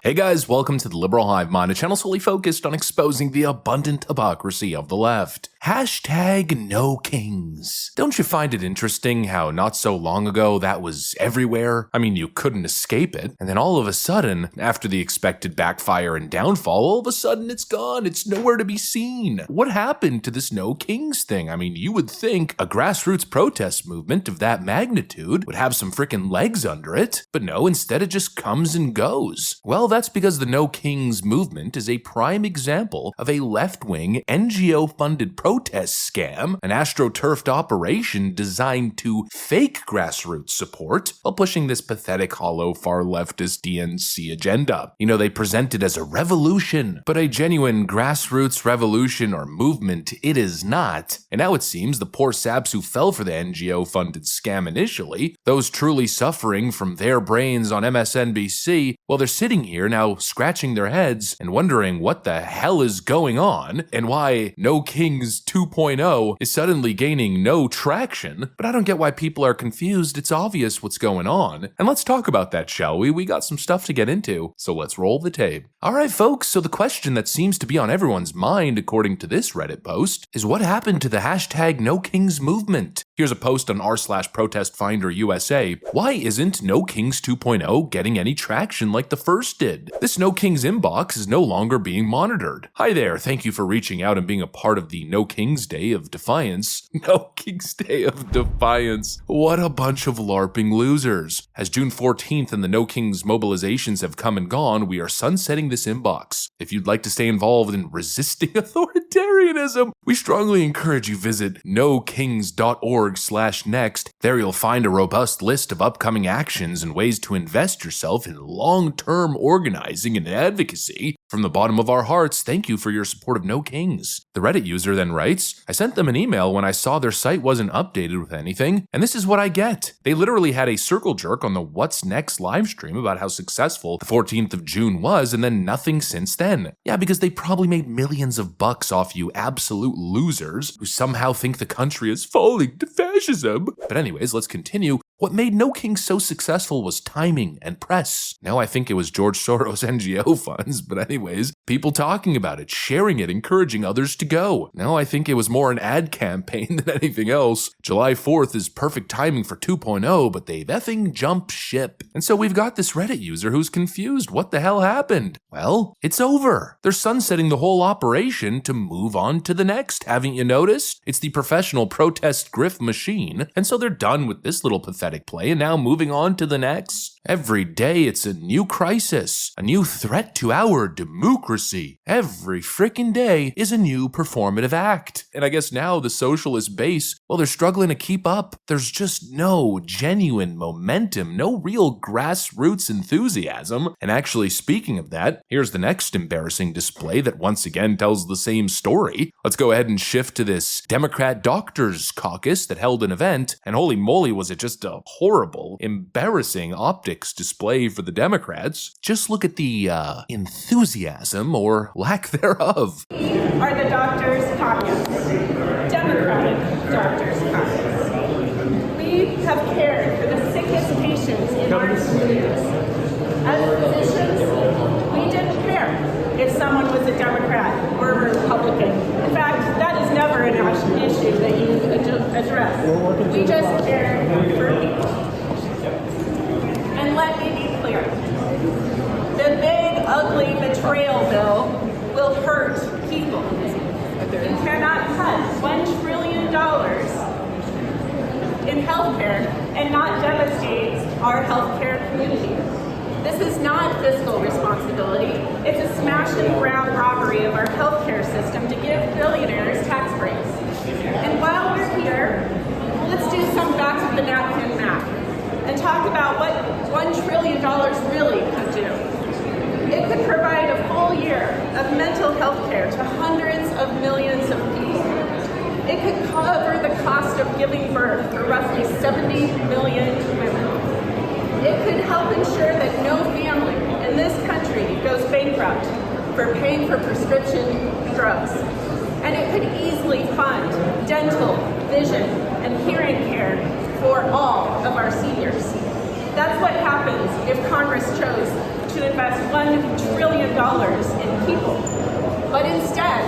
Hey guys, welcome to the Liberal Hive Mind, a channel solely focused on exposing the abundant hypocrisy of the left. Hashtag no kings. Don't you find it interesting how not so long ago that was everywhere? I mean, you couldn't escape it. And then all of a sudden, after the expected backfire and downfall, all of a sudden it's gone. It's nowhere to be seen. What happened to this no kings thing? I mean, you would think a grassroots protest movement of that magnitude would have some freaking legs under it. But no, instead it just comes and goes. Well, that's because the No Kings movement is a prime example of a left-wing, NGO-funded protest scam, an astroturfed operation designed to fake grassroots support while pushing this pathetic, hollow, far-leftist DNC agenda. You know, they present it as a revolution, but a genuine grassroots revolution or movement it is not. And now it seems the poor saps who fell for the NGO-funded scam initially, those truly suffering from their brains on MSNBC, well, they're sitting here now scratching their heads and wondering what the hell is going on and why No Kings 2.0 is suddenly gaining no traction. But I don't get why people are confused. It's obvious what's going on. And let's talk about that, shall we? We got some stuff to get into, so let's roll the tape. Alright folks, so the question that seems to be on everyone's mind according to this Reddit post is what happened to the hashtag No Kings movement? Here's a post on r/protest finder USA. Why isn't No Kings 2.0 getting any traction like the first did? This No Kings inbox is no longer being monitored. Hi there, thank you for reaching out and being a part of the No Kings Day of Defiance. No Kings Day of Defiance. What a bunch of LARPing losers. As June 14th and the No Kings mobilizations have come and gone, we are sunsetting this inbox. If you'd like to stay involved in resisting authoritarianism, we strongly encourage you visit nokings.org/next. There you'll find a robust list of upcoming actions and ways to invest yourself in long-term organizing and advocacy. From the bottom of our hearts, thank you for your support of No Kings. The Reddit user then writes, I sent them an email when I saw their site wasn't updated with anything, and this is what I get. They literally had a circle jerk on the What's Next live stream about how successful the 14th of June was, and then nothing since then. Yeah, because they probably made millions of bucks off you absolute losers who somehow think the country is falling to fascism. But anyways, let's continue. What made No Kings so successful was timing and press. Now I think it was George Soros' NGO funds, but anyways, people talking about it, sharing it, encouraging others to go. Now I think it was more an ad campaign than anything else. July 4th is perfect timing for 2.0, but they've effing jumped ship. And so we've got this Reddit user who's confused. What the hell happened? Well, it's over. They're sunsetting the whole operation to move on to the next. Haven't you noticed? It's the professional protest grift machine, and so they're done with this little pathetic play and now moving on to the next. Every day it's a new crisis, a new threat to our democracy. Every frickin' day is a new performative act. And I guess now the socialist base, well, they're struggling to keep up. There's just no genuine momentum, no real grassroots enthusiasm. And actually, speaking of that, here's the next embarrassing display that once again tells the same story. Let's go ahead and shift to this Democrat Doctors Caucus that held an event, and holy moly was it just a horrible, embarrassing optics display for the Democrats. Just look at the enthusiasm or lack thereof. Are the Doctors Caucus, Democratic Doctors Caucus. We have cared for the sickest patients in our communities. As physicians, we didn't care if someone was a Democrat or a Republican. In fact, that is never an issue that you address. We just care for people. And let me be clear. The big, ugly betrayal bill will hurt people. You cannot cut $1 trillion in healthcare and not devastate our healthcare community. This is not fiscal responsibility. It's a smash and grab robbery of our healthcare system to give billionaires tax breaks. And while we're here, let's do some back of the napkin math and talk about what $1 trillion really could do. It could provide a full year of mental health care to hundreds of millions of people. It could cover the cost of giving birth for roughly 70 million women. It could help ensure that no family in this country goes bankrupt for paying for prescription drugs. And it could easily fund dental, vision, and hearing care for all of our seniors. That's what happens if Congress chose to invest $1 trillion in people. But instead,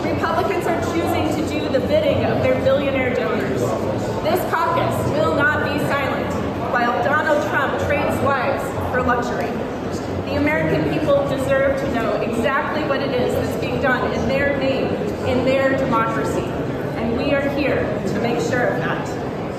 Republicans are choosing to do the bidding of their billionaire donors. This caucus will not be silent while Donald Trump trades lives for luxury. The American people deserve to know exactly what it is that's being done in their name, in their democracy. And we are here to make sure of that.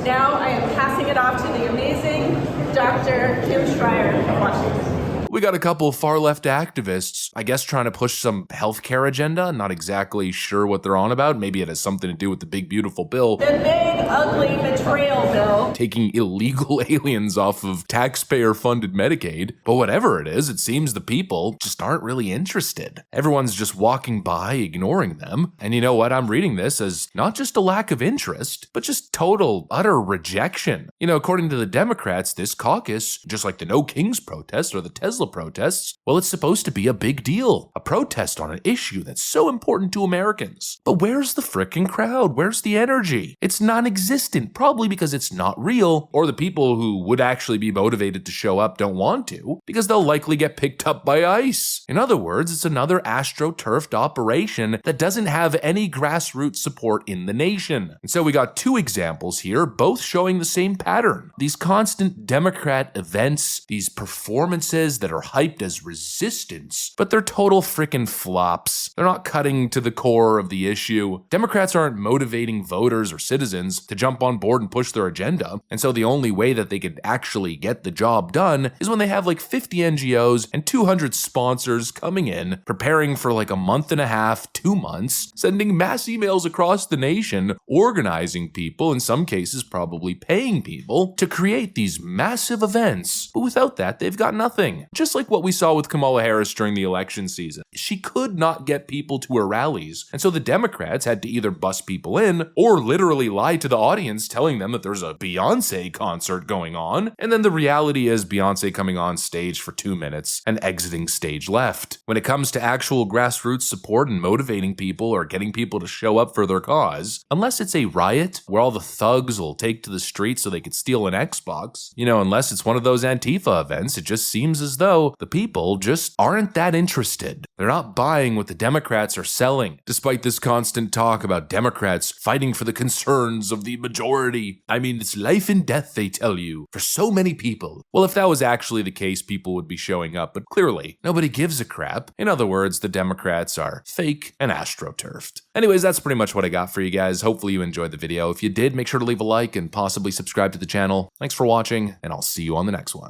Now I am passing it off to the amazing Dr. Kim Schreier of Washington. We got a couple of far-left activists, I guess trying to push some healthcare agenda. Not exactly sure what they're on about. Maybe it has something to do with the big, beautiful bill. The big, ugly betrayal bill. Taking illegal aliens off of taxpayer-funded Medicaid. But whatever it is, it seems the people just aren't really interested. Everyone's just walking by, ignoring them. And you know what? I'm reading this as not just a lack of interest, but just total, utter rejection. You know, according to the Democrats, this caucus, just like the No Kings protest or the Tesla protests, well, it's supposed to be a big deal. A protest on an issue that's so important to Americans. But where's the frickin' crowd? Where's the energy? It's non-existent, probably because it's not real, or the people who would actually be motivated to show up don't want to, because they'll likely get picked up by ICE. In other words, it's another astroturfed operation that doesn't have any grassroots support in the nation. And so we got two examples here, both showing the same pattern. These constant Democrat events, these performances that are hyped as resistance, but they're total frickin' flops. They're not cutting to the core of the issue. Democrats aren't motivating voters or citizens to jump on board and push their agenda, and so the only way that they could actually get the job done is when they have like 50 NGOs and 200 sponsors coming in, preparing for like a month and a half, 2 months, sending mass emails across the nation, organizing people, in some cases probably paying people, to create these massive events. But without that, they've got nothing. Just like what we saw with Kamala Harris during the election season. She could not get people to her rallies, and so the Democrats had to either bus people in or literally lie to the audience telling them that there's a Beyonce concert going on, and then the reality is Beyonce coming on stage for 2 minutes and exiting stage left. When it comes to actual grassroots support and motivating people or getting people to show up for their cause, unless it's a riot where all the thugs will take to the streets so they could steal an Xbox, unless it's one of those Antifa events, it just seems as though the people just aren't that interested. They're not buying what the Democrats are selling, despite this constant talk about Democrats fighting for the concerns of the majority. I mean, it's life and death, they tell you, for so many people. Well, if that was actually the case, people would be showing up, but clearly, nobody gives a crap. In other words, the Democrats are fake and astroturfed. Anyways, that's pretty much what I got for you guys. Hopefully you enjoyed the video. If you did, make sure to leave a like and possibly subscribe to the channel. Thanks for watching, and I'll see you on the next one.